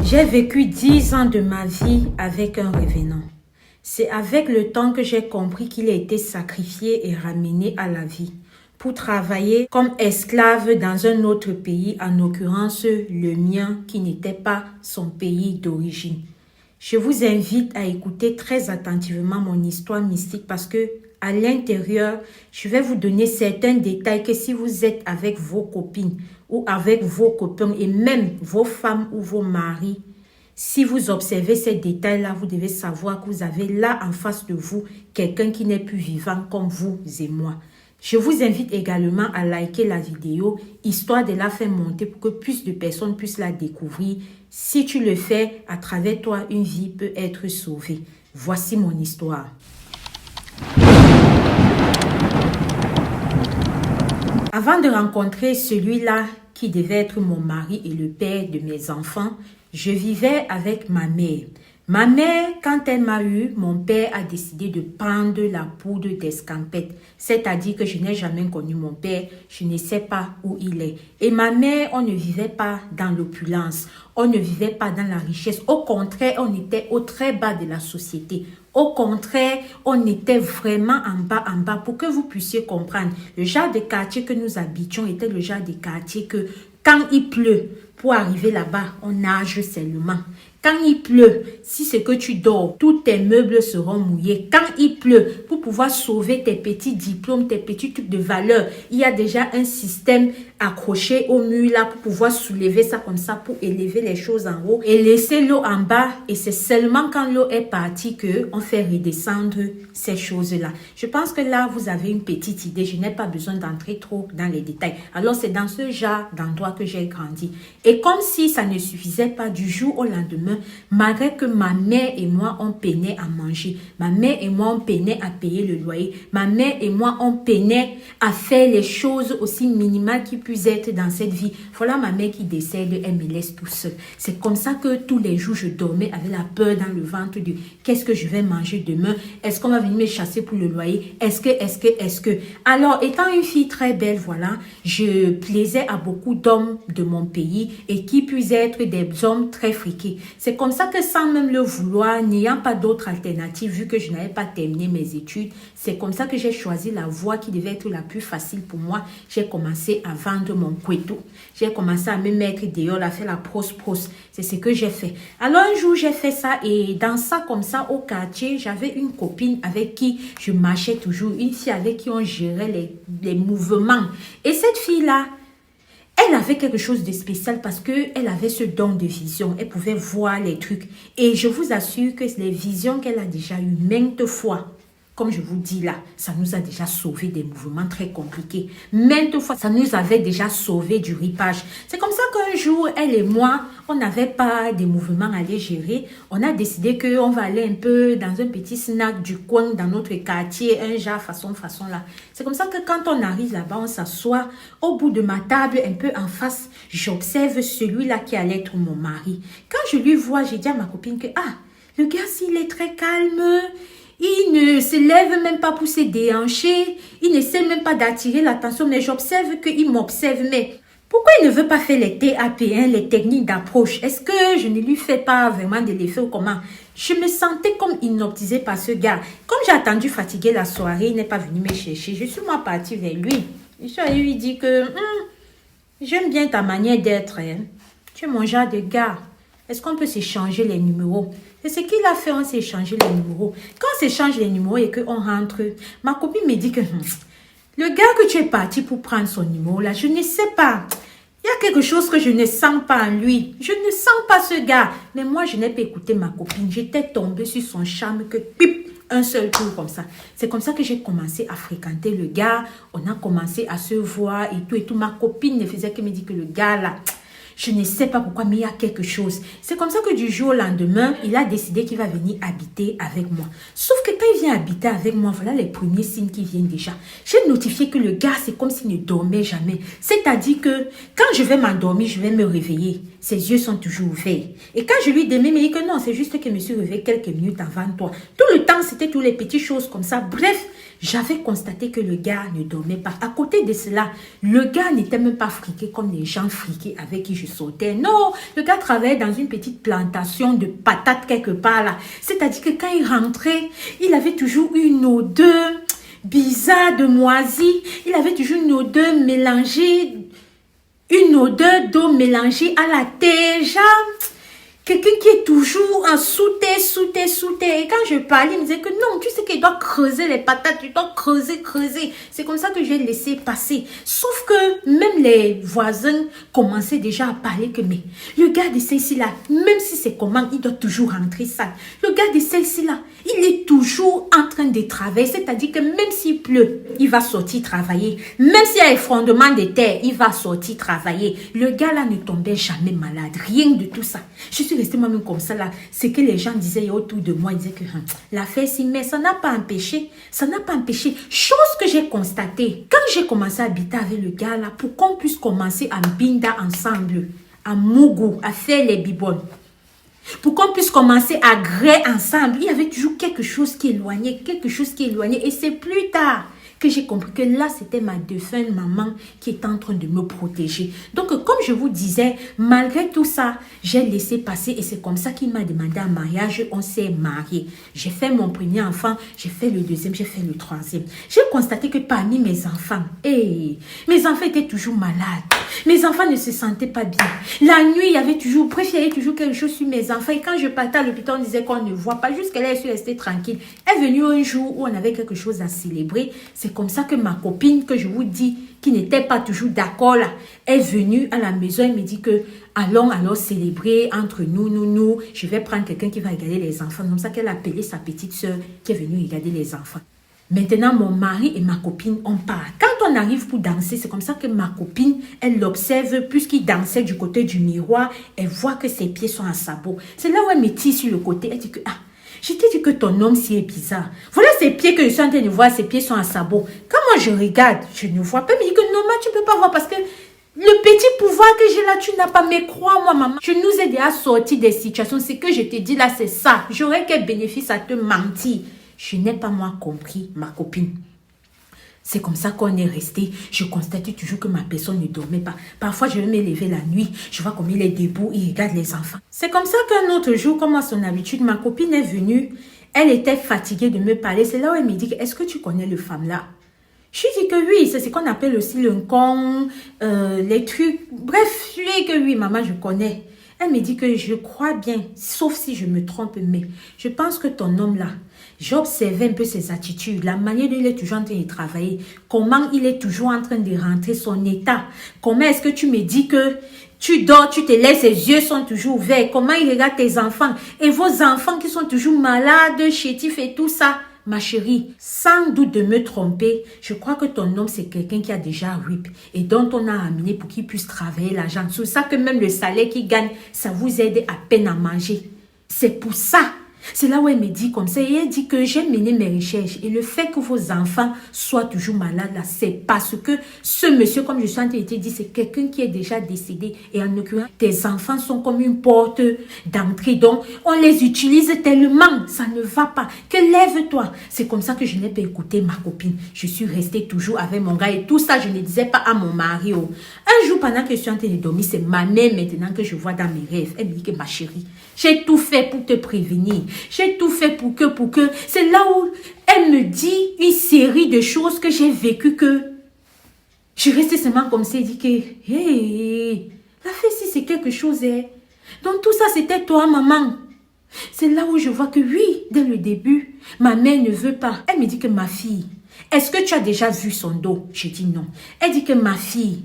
J'ai vécu 10 ans de ma vie avec un revenant. C'est avec le temps que j'ai compris qu'il a été sacrifié et ramené à la vie pour travailler comme esclave dans un autre pays, en l'occurrence le mien qui n'était pas son pays d'origine. Je vous invite à écouter très attentivement mon histoire mystique parce que à l'intérieur, je vais vous donner certains détails que si vous êtes avec vos copines ou avec vos copains et même vos femmes ou vos maris, si vous observez ces détails-là, vous devez savoir que vous avez là en face de vous quelqu'un qui n'est plus vivant comme vous et moi. Je vous invite également à liker la vidéo, histoire de la faire monter pour que plus de personnes puissent la découvrir. Si tu le fais, à travers toi, une vie peut être sauvée. Voici mon histoire. Avant de rencontrer celui-là qui devait être mon mari et le père de mes enfants, je vivais avec ma mère. Ma mère, quand elle m'a eu, mon père a décidé de prendre la poudre d'escampette. C'est-à-dire que je n'ai jamais connu mon père, je ne sais pas où il est. Et ma mère, on ne vivait pas dans l'opulence, on ne vivait pas dans la richesse. Au contraire, on était au très bas de la société. Au contraire, on était vraiment en bas pour que vous puissiez comprendre. Le genre de quartier que nous habitions était le genre de quartier que quand il pleut, pour arriver là-bas, on nage seulement. Quand il pleut, si c'est que tu dors, tous tes meubles seront mouillés. Quand il pleut, pour pouvoir sauver tes petits diplômes, tes petits trucs de valeur, il y a déjà un système accroché au mur là pour pouvoir soulever ça comme ça, pour élever les choses en haut et laisser l'eau en bas. Et c'est seulement quand l'eau est partie qu'on fait redescendre ces choses-là. Je pense que là, vous avez une petite idée. Je n'ai pas besoin d'entrer trop dans les détails. Alors, c'est dans ce genre d'endroit que j'ai grandi. Et comme si ça ne suffisait pas, du jour au lendemain, malgré que ma mère et moi, on peinait à manger, ma mère et moi, on peinait à payer le loyer, ma mère et moi, on peinait à faire les choses aussi minimales qui puissent être dans cette vie. Voilà ma mère qui décède, elle me laisse tout seul. C'est comme ça que tous les jours, je dormais avec la peur dans le ventre de qu'est-ce que je vais manger demain? Est-ce qu'on va venir me chasser pour le loyer? Est-ce que? Alors, étant une fille très belle, voilà, je plaisais à beaucoup d'hommes de mon pays et qui puissent être des hommes très friqués. C'est comme ça que sans même le vouloir, n'ayant pas d'autre alternative, vu que je n'avais pas terminé mes études, c'est comme ça que j'ai choisi la voie qui devait être la plus facile pour moi. J'ai commencé à vendre mon couteau. J'ai commencé à me mettre dehors, à faire la pros. C'est ce que j'ai fait. Alors un jour, j'ai fait ça et dans ça, comme ça, au quartier, j'avais une copine avec qui je marchais toujours, une fille avec qui on gérait les mouvements. Et cette fille-là, elle avait quelque chose de spécial parce qu'elle avait ce don de vision. Elle pouvait voir les trucs. Et je vous assure que les visions qu'elle a déjà eues maintes fois, comme je vous dis là, ça nous a déjà sauvé des mouvements très compliqués. Maintes fois, ça nous avait déjà sauvé du ripage. C'est comme ça qu'un jour, elle et moi, on n'avait pas des mouvements à les gérer. On a décidé qu'on va aller un peu dans un petit snack du coin dans notre quartier, un genre façon là. C'est comme ça que quand on arrive là-bas, on s'assoit au bout de ma table, un peu en face. J'observe celui-là qui allait être mon mari. Quand je lui vois, j'ai dit à ma copine que, le gars, s'il est très calme, il ne se lève même pas pour se déhancher. Il n'essaie même pas d'attirer l'attention. Mais j'observe qu'il m'observe. Mais pourquoi il ne veut pas faire les TAP, les techniques d'approche? Est-ce que je ne lui fais pas vraiment de l'effet ou comment? Je me sentais comme hypnotisée par ce gars. Comme j'ai attendu fatigué la soirée, il n'est pas venu me chercher. Je suis moi partie vers lui. Je suis allée lui dire que j'aime bien ta manière d'être. Tu es mon genre de gars. Est-ce qu'on peut s'échanger les numéros? C'est ce qu'il a fait, on s'est échangé les numéros. Quand on s'échange les numéros et qu'on rentre, ma copine me dit que le gars que tu es parti pour prendre son numéro là, je ne sais pas. Il y a quelque chose que je ne sens pas en lui. Je ne sens pas ce gars. Mais moi, je n'ai pas écouté ma copine. J'étais tombée sur son charme que pip, un seul tour comme ça. C'est comme ça que j'ai commencé à fréquenter le gars. On a commencé à se voir et tout. Ma copine ne faisait que me dire que le gars là, je ne sais pas pourquoi, mais il y a quelque chose. C'est comme ça que du jour au lendemain, il a décidé qu'il va venir habiter avec moi. Sauf que quand il vient habiter avec moi, voilà les premiers signes qui viennent déjà. J'ai notifié que le gars, c'est comme s'il ne dormait jamais. C'est-à-dire que quand je vais m'endormir, je vais me réveiller. Ses yeux sont toujours ouverts. Et quand je lui demande, il me dit que non, c'est juste que je me suis réveillée quelques minutes avant toi. Tout le temps, c'était toutes les petites choses comme ça. Bref, j'avais constaté que le gars ne dormait pas. À côté de cela, le gars n'était même pas friqué comme les gens friqués avec qui je sortais. Non, le gars travaillait dans une petite plantation de patates quelque part là. C'est-à-dire que quand il rentrait, il avait toujours une odeur bizarre de moisi. Il avait toujours une odeur mélangée, une odeur d'eau mélangée à la terre. Quelqu'un qui est toujours en sous-terre. Et quand je parlais, il me disait que non, tu sais qu'il doit creuser les patates, tu dois creuser. C'est comme ça que j'ai laissé passer. Sauf que même les voisins commençaient déjà à parler que, mais le gars de celle-ci là, même si c'est comment, il doit toujours rentrer sale. Le gars de celle-ci là, il est toujours en train de travailler. C'est-à-dire que même s'il pleut, il va sortir travailler. Même s'il y a effondrement de terre, il va sortir travailler. Le gars là ne tombait jamais malade. Rien de tout ça. Je suis restée moi-même comme ça là. C'est que les gens disaient autour de moi, ils disaient que l'affaire si, mais ça n'a pas empêché. Chose que j'ai constatée, quand j'ai commencé à habiter avec le gars là, pour qu'on puisse commencer à binda ensemble, à Mougou, à faire les bibones, pour qu'on puisse commencer à gré ensemble, il y avait toujours quelque chose qui éloignait. Et c'est plus tard que j'ai compris que là, c'était ma défunte maman qui était en train de me protéger. Donc, comme je vous disais, malgré tout ça, j'ai laissé passer et c'est comme ça qu'il m'a demandé un mariage. On s'est mariés. J'ai fait mon premier enfant, j'ai fait le deuxième, j'ai fait le troisième. J'ai constaté que parmi mes enfants, mes enfants étaient toujours malades. Mes enfants ne se sentaient pas bien. La nuit, il y avait toujours, préféré toujours quelque chose sur mes enfants. Et quand je partais à l'hôpital, on disait qu'on ne voit pas. Jusqu'à là, je suis restée tranquille. Elle est venue un jour où on avait quelque chose à célébrer. C'est comme ça que ma copine, que je vous dis, qui n'était pas toujours d'accord là, est venue à la maison et me dit que allons alors célébrer entre nous. Je vais prendre quelqu'un qui va regarder les enfants. Comme ça qu'elle a appelé sa petite soeur qui est venue regarder les enfants. Maintenant, mon mari et ma copine, on part. Quand on arrive pour danser, c'est comme ça que ma copine, elle l'observe, puisqu'il dansait du côté du miroir, elle voit que ses pieds sont en sabot. C'est là où elle me tire sur le côté. Elle dit que, je t'ai dit que ton homme si est bizarre. Voilà ses pieds que je suis en train de voir, ses pieds sont en sabot. Quand moi je regarde, je ne vois pas. Elle me dit que non, tu ne peux pas voir parce que le petit pouvoir que j'ai là, tu n'as pas. Mais crois-moi, maman, je nous ai déjà sorti des situations. Ce que je te dis là, c'est ça. J'aurais quel bénéfice à te mentir. Je n'ai pas moi compris, ma copine. C'est comme ça qu'on est resté. Je constatais toujours que ma personne ne dormait pas. Parfois, je vais me lever la nuit. Je vois comme il est debout, il regarde les enfants. C'est comme ça qu'un autre jour, comme à son habitude, ma copine est venue. Elle était fatiguée de me parler. C'est là où elle me dit, est-ce que tu connais le femme là? Je lui dis que oui, c'est ce qu'on appelle aussi le con, les trucs. Bref, je lui dis que oui, maman, je connais. Elle me dit que je crois bien, sauf si je me trompe, mais je pense que ton homme là, j'observais un peu ses attitudes, la manière dont il est toujours en train de travailler, comment il est toujours en train de rentrer, son état. Comment est-ce que tu me dis que tu dors, tu te lèves, ses yeux sont toujours ouverts, comment il regarde tes enfants et vos enfants qui sont toujours malades, chétifs et tout ça. Ma chérie, sans doute de me tromper, je crois que ton homme, c'est quelqu'un qui a déjà RIP et dont on a amené pour qu'il puisse travailler l'argent. C'est ça que même le salaire qu'il gagne, ça vous aide à peine à manger. C'est pour ça. C'est là où elle me dit comme ça. Et elle dit que j'ai mené mes recherches. Et le fait que vos enfants soient toujours malades là, c'est parce que ce monsieur, comme je suis en train de te dire, c'est quelqu'un qui est déjà décédé. Et en l'occurrence, tes enfants sont comme une porte d'entrée. Donc, on les utilise tellement. Ça ne va pas. Que lève-toi. C'est comme ça que je n'ai pas écouté ma copine. Je suis restée toujours avec mon gars. Et tout ça, je ne disais pas à mon mari. Un jour, pendant que je suis en train de dormir, c'est ma mère maintenant que je vois dans mes rêves. Elle me dit que ma chérie, j'ai tout fait pour te prévenir. J'ai tout fait pour que. C'est là où elle me dit une série de choses que j'ai vécues que je restais seulement comme ça et dit que, la fille si c'est quelque chose. Donc tout ça c'était toi maman. C'est là où je vois que oui, dès le début, ma mère ne veut pas. Elle me dit que ma fille, est-ce que tu as déjà vu son dos? Je dis non. Elle dit que ma fille,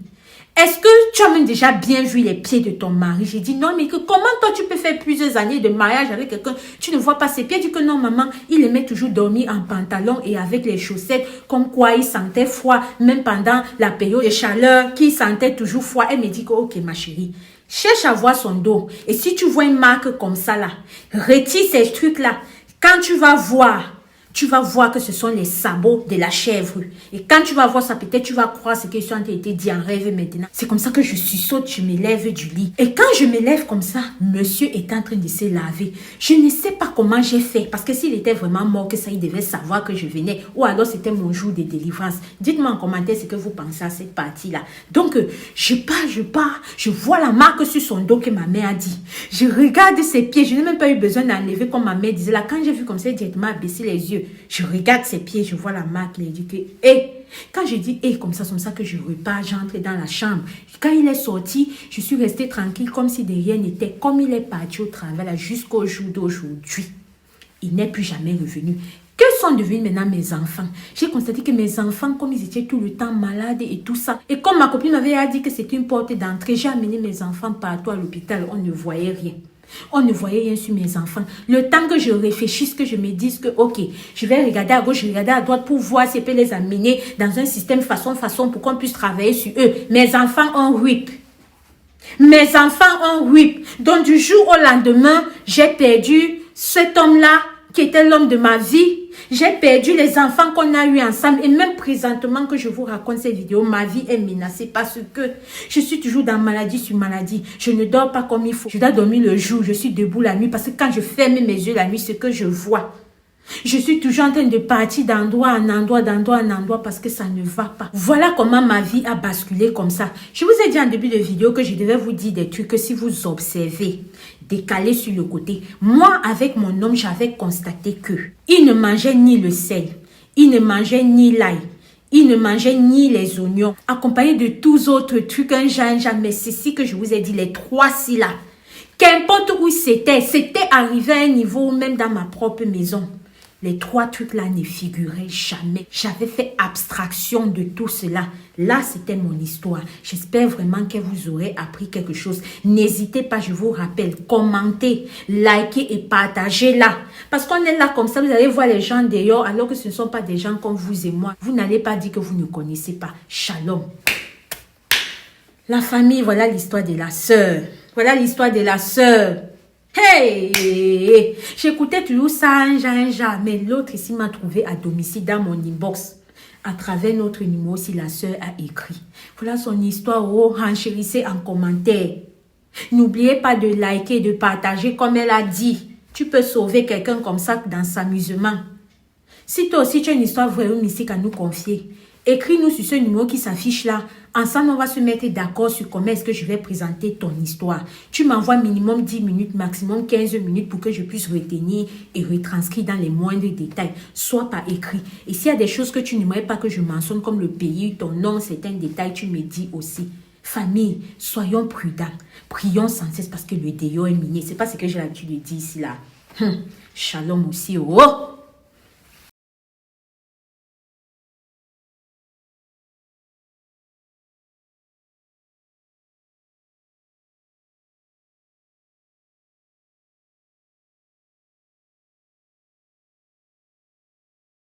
est-ce que tu as même déjà bien vu les pieds de ton mari? J'ai dit non, mais que comment toi tu peux faire plusieurs années de mariage avec quelqu'un, tu ne vois pas ses pieds? Elle dit que non maman, il aimait toujours dormir en pantalon et avec les chaussettes, comme quoi il sentait froid, même pendant la période de chaleur, qu'il sentait toujours froid. Elle me dit que ok ma chérie, cherche à voir son dos. Et si tu vois une marque comme ça là, retire ces trucs là. Quand tu vas voir, tu vas voir que ce sont les sabots de la chèvre. Et quand tu vas voir ça, peut-être tu vas croire ce qui a été dit en rêve maintenant. C'est comme ça que je saute, je me lève du lit. Et quand je me lève comme ça, monsieur est en train de se laver. Je ne sais pas comment j'ai fait. Parce que s'il était vraiment mort, que ça, il devait savoir que je venais. Ou alors c'était mon jour de délivrance. Dites-moi en commentaire ce que vous pensez à cette partie-là. Donc, je pars. Je vois la marque sur son dos que ma mère a dit. Je regarde ses pieds. Je n'ai même pas eu besoin d'enlever comme ma mère disait là. Quand j'ai vu comme ça, directement baisser les yeux. Je regarde ses pieds, je vois la marque, il a dit que, quand je dis, comme ça, c'est comme ça que je repars, j'entre dans la chambre. Quand il est sorti, je suis restée tranquille, comme si de rien n'était, comme il est parti au travail, là, jusqu'au jour d'aujourd'hui. Il n'est plus jamais revenu. Que sont devenus maintenant mes enfants? J'ai constaté que mes enfants, comme ils étaient tout le temps malades et tout ça, et comme ma copine m'avait dit que c'était une porte d'entrée, j'ai amené mes enfants partout à l'hôpital, on ne voyait rien. On ne voyait rien sur mes enfants. Le temps que je réfléchisse, que je me dise que, ok, je vais regarder à gauche, je vais regarder à droite pour voir si je peux les amener dans un système façon pour qu'on puisse travailler sur eux. Mes enfants ont RIP. Mes enfants ont RIP. Donc, du jour au lendemain, j'ai perdu cet homme-là qui était l'homme de ma vie. J'ai perdu les enfants qu'on a eu ensemble. Et même présentement que je vous raconte cette vidéo, ma vie est menacée parce que je suis toujours dans maladie sur maladie. Je ne dors pas comme il faut. Je dois dormir le jour, je suis debout la nuit parce que quand je ferme mes yeux la nuit, ce que je vois. Je suis toujours en train de partir d'endroit en endroit parce que ça ne va pas. Voilà comment ma vie a basculé comme ça. Je vous ai dit en début de vidéo que je devais vous dire des trucs que si vous observez, décalé sur le côté. Moi, avec mon homme, j'avais constaté que il ne mangeait ni le sel, il ne mangeait ni l'ail, il ne mangeait ni les oignons, accompagné de tous autres trucs, un genre, mais ceci que je vous ai dit, les trois-ci là, qu'importe où c'était arrivé à un niveau, même dans ma propre maison. Les trois trucs-là ne figuraient jamais. J'avais fait abstraction de tout cela. Là, c'était mon histoire. J'espère vraiment que vous aurez appris quelque chose. N'hésitez pas, je vous rappelle, commentez, likez et partagez là. Parce qu'on est là comme ça, vous allez voir les gens dehors, alors que ce ne sont pas des gens comme vous et moi. Vous n'allez pas dire que vous ne connaissez pas. Shalom. La famille, voilà l'histoire de la sœur. Voilà l'histoire de la sœur. Hey! J'écoutais toujours ça un jour, mais l'autre ici m'a trouvé à domicile dans mon inbox. À travers notre numéro, si la sœur a écrit. Voilà son histoire. Oh, renchérissez en commentaire. N'oubliez pas de liker, de partager comme elle a dit. Tu peux sauver quelqu'un comme ça dans son amusement. Si toi aussi tu as une histoire vraie ou mystique à nous confier, écris-nous sur ce numéro qui s'affiche là. Ensemble, on va se mettre d'accord sur comment est-ce que je vais présenter ton histoire. Tu m'envoies minimum 10 minutes, maximum 15 minutes pour que je puisse retenir et retranscrire dans les moindres détails, soit par écrit. Et s'il y a des choses que tu n'aimerais pas que je mentionne, comme le pays, ton nom, certains détails, tu me dis aussi. Famille, soyons prudents. Prions sans cesse parce que le déo est miné. C'est pas ce que j'ai l'habitude de dire ici là. Shalom aussi. Oh!